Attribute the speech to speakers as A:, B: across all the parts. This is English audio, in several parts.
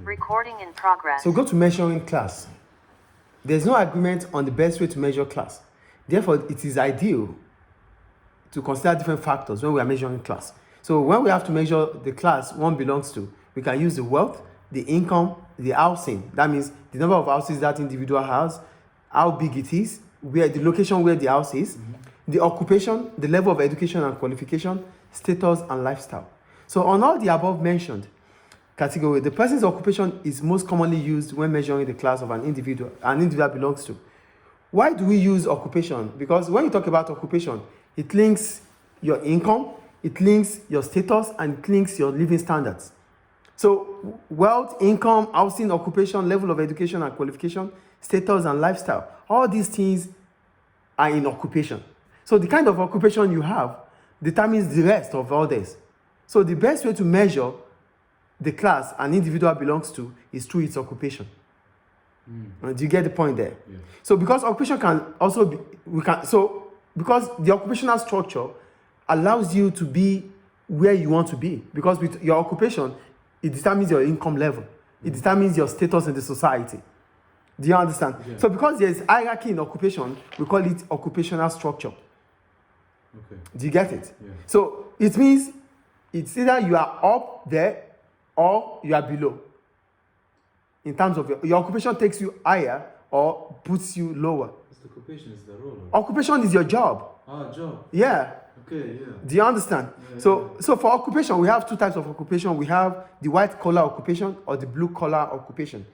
A: Recording in progress.
B: So go to measuring class. There's no agreement on the best way to measure class. Therefore, it is ideal to consider different factors when we are measuring class. So when we have to measure the class one belongs to, we can use the wealth, the income, the housing. That means the number of houses that individual has, how big it is, where the location where the house is, the occupation, the level of education and qualification, status and lifestyle. So on all the above mentioned category, the person's occupation is most commonly used when measuring the class of an individual belongs to. Why do we use occupation? Because when you talk about occupation, it links your income, it links your status, and it links your living standards. So wealth, income, housing, occupation, level of education and qualification, status and lifestyle, all these things are in occupation. So the kind of occupation you have determines the rest of others. So the best way to measure the class an individual belongs to is through its occupation. Do you get the point there?
C: Yeah.
B: So because occupation can also be, because the occupational structure allows you to be where you want to be. Because with your occupation, it determines your income level. It determines your status in the society. Do you understand?
C: Yeah.
B: So because there's hierarchy in occupation, we call it occupational structure.
C: Okay.
B: Do you get it?
C: Yeah.
B: So it means it's either you are up there or you are below. In terms of your occupation takes you higher or puts you lower.
C: It's the occupation, is the role. Or...
B: Occupation is your job.
C: Job.
B: Yeah.
C: Okay, yeah.
B: Do you understand?
C: Yeah,
B: So for occupation, we have two types of occupation. We have the white collar occupation or the blue collar occupation.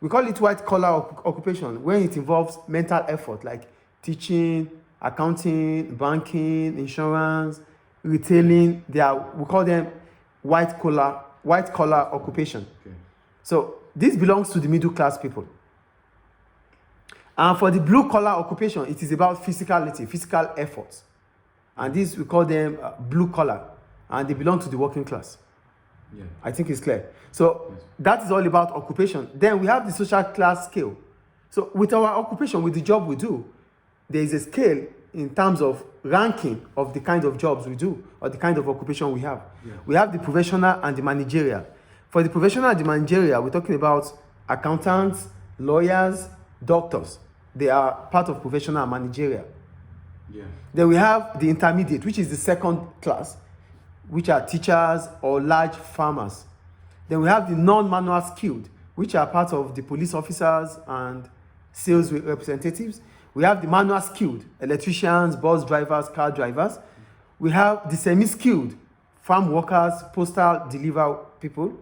B: We call it white collar occupation when it involves mental effort like teaching, accounting, banking, insurance, retailing. We call them white collar occupation.
C: Okay.
B: So this belongs to the middle class people. And for the blue collar occupation, it is about physicality, physical efforts. And this, we call them blue collar. And they belong to the working class.
C: Yeah.
B: I think it's clear. So
C: Yes.
B: that is all about occupation. Then we have the social class scale. So with our occupation, with the job we do, there is a scale in terms of ranking of the kind of jobs we do or the kind of occupation we have.
C: Yeah.
B: We have the professional and the managerial. For the professional and the managerial, we're talking about accountants, lawyers, doctors. They are part of professional and managerial.
C: Yeah.
B: Then we have the intermediate, which is the second class, which are teachers or large farmers. Then we have the non-manual skilled, which are part of the police officers and sales representatives. We have the manual skilled, electricians, bus drivers, car drivers. We have the semi-skilled, farm workers, postal deliver people.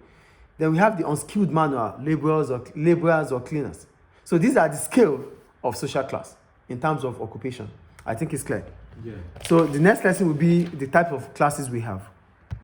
B: Then we have the unskilled manual, laborers or cleaners. So these are the scale of social class in terms of occupation. I think it's clear.
C: Yeah.
B: So the next lesson will be the type of classes we have.